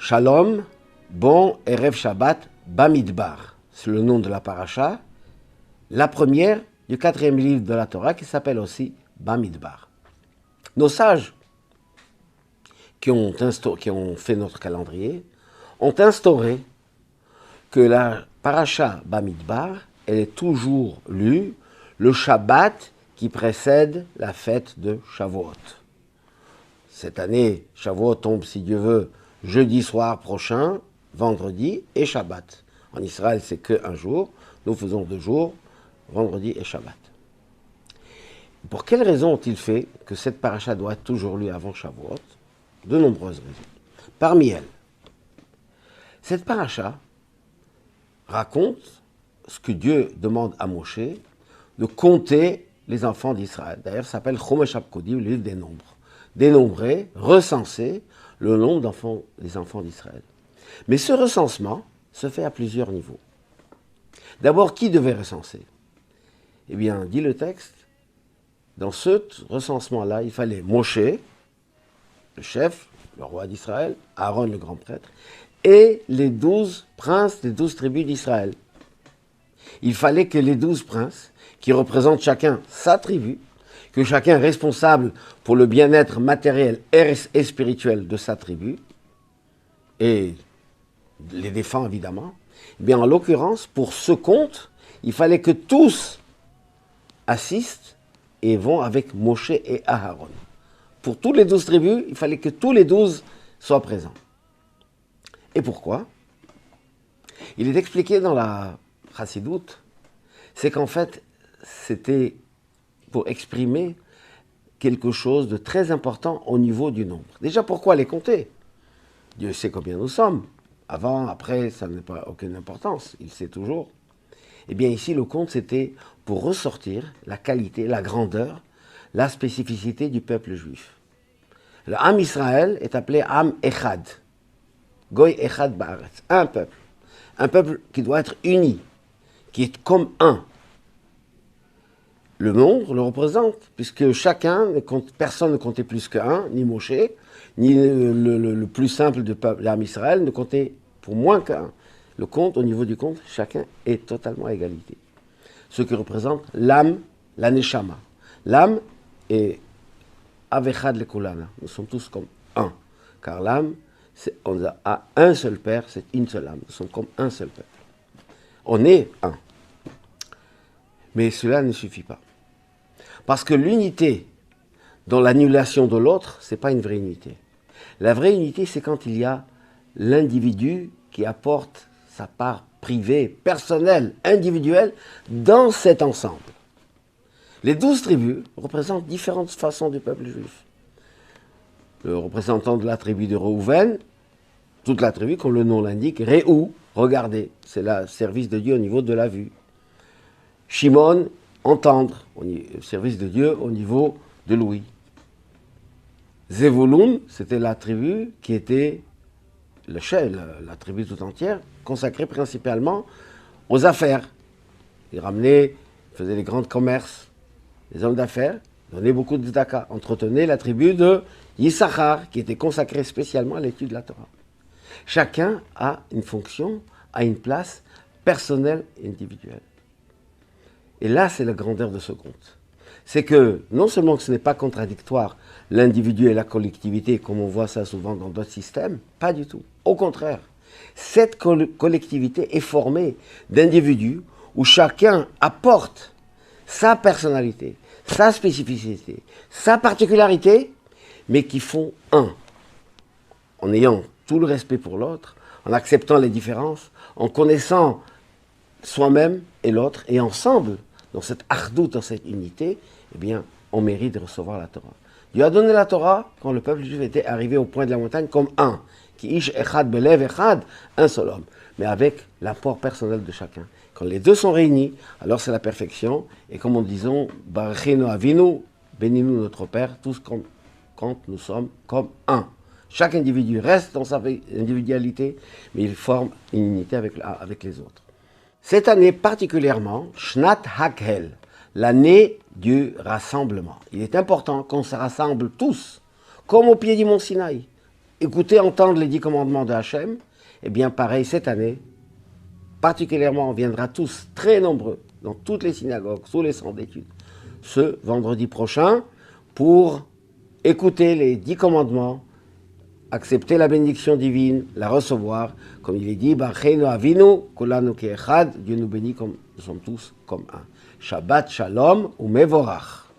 Shalom, bon Erev Shabbat, Bamidbar. C'est le nom de la paracha, la première du 4e livre de la Torah qui s'appelle aussi Bamidbar. Nos sages qui ont fait notre calendrier ont instauré que la paracha Bamidbar, elle est toujours lue le Shabbat qui précède la fête de Shavuot. Cette année, Shavuot tombe, si Dieu veut, jeudi soir prochain, vendredi et Shabbat. En Israël, c'est qu'un jour. Nous faisons 2 jours, vendredi et Shabbat. Pour quelles raisons ont-ils fait que cette paracha doit être toujours lue avant Shavuot? De nombreuses raisons. Parmi elles, cette paracha raconte ce que Dieu demande à Moshe de compter les enfants d'Israël. D'ailleurs, ça s'appelle Chomesh HaPkodim, le livre des nombres. Dénombrer, recenser le nombre des enfants d'Israël. Mais ce recensement se fait à plusieurs niveaux. D'abord, qui devait recenser? Eh bien, dit le texte, dans ce recensement-là, il fallait Moshe, le chef, le roi d'Israël, Aaron le grand prêtre, et les 12 princes des 12 tribus d'Israël. Il fallait que les 12 princes, qui représentent chacun sa tribu, que chacun est responsable pour le bien-être matériel et spirituel de sa tribu, et les défend évidemment, eh bien en l'occurrence, pour ce compte, il fallait que tous assistent et vont avec Moshe et Aaron. Pour toutes les 12 tribus, il fallait que tous les 12 soient présents. Et pourquoi? Il est expliqué dans la Chassidoute, c'est qu'en fait, c'était pour exprimer quelque chose de très important au niveau du nombre. Déjà, pourquoi les compter? Dieu sait combien nous sommes. Avant, après, ça n'a pas aucune importance. Il sait toujours. Eh bien, ici, le compte, c'était pour ressortir la qualité, la grandeur, la spécificité du peuple juif. Le Am Israël est appelé Am Echad. Goy Echad Baaretz. Un peuple. Un peuple qui doit être uni, qui est comme un. Le nombre le représente, puisque personne ne comptait plus qu'un, ni Moshe, ni le plus simple de peuple, l'Am Israël, ne comptait pour moins qu'un. Le compte, au niveau du compte, chacun est totalement à égalité. Ce qui représente l'âme, la neshama. L'âme est avechad lekulana. Nous sommes tous comme un. Car l'âme, on a un seul père, c'est une seule âme. Nous sommes comme un seul père. On est un. Mais cela ne suffit pas. Parce que l'unité dans l'annulation de l'autre, ce n'est pas une vraie unité. La vraie unité, c'est quand il y a l'individu qui apporte sa part privée, personnelle, individuelle, dans cet ensemble. Les 12 tribus représentent différentes façons du peuple juif. Le représentant de la tribu de Réhouven, toute la tribu, comme le nom l'indique, Réhou, regardez, c'est le service de Dieu au niveau de la vue. Shimon, entendre, le service de Dieu au niveau de l'ouïe. Zevulun, c'était la tribu qui était la tribu tout entière, consacrée principalement aux affaires. Ils ramenaient, faisaient les grands commerces, les hommes d'affaires, donnaient beaucoup de tzedaka, entretenaient la tribu de Yissachar, qui était consacrée spécialement à l'étude de la Torah. Chacun a une fonction, a une place personnelle et individuelle. Et là, c'est la grandeur de ce conte. C'est que, non seulement que ce n'est pas contradictoire, l'individu et la collectivité, comme on voit ça souvent dans d'autres systèmes, pas du tout. Au contraire, cette collectivité est formée d'individus où chacun apporte sa personnalité, sa spécificité, sa particularité, mais qui font un. En ayant tout le respect pour l'autre, en acceptant les différences, en connaissant soi-même et l'autre, et ensemble, dans cette ardout, dans cette unité, eh bien, on mérite de recevoir la Torah. Dieu a donné la Torah quand le peuple juif était arrivé au point de la montagne comme un. Ki ish echad belev echad, un seul homme. Mais avec l'apport personnel de chacun. Quand les deux sont réunis, alors c'est la perfection. Et comme on disons, Barachenu Avinu, bénis-nous notre Père, tous quand nous sommes comme un. Chaque individu reste dans sa individualité, mais il forme une unité avec les autres. Cette année particulièrement, Shnat Hakhel, l'année du rassemblement. Il est important qu'on se rassemble tous, comme au pied du mont Sinaï. écouter, entendre les 10 commandements de Hachem, eh bien pareil cette année, particulièrement on viendra tous très nombreux dans toutes les synagogues, sous les centres d'études, ce vendredi prochain pour écouter les 10 commandements, accepter la bénédiction divine, la recevoir, comme il est dit, Barcheinu Avinu, Kolanu Keechad, Dieu nous bénit comme nous sommes tous comme un. Shabbat Shalom ou Mevorach.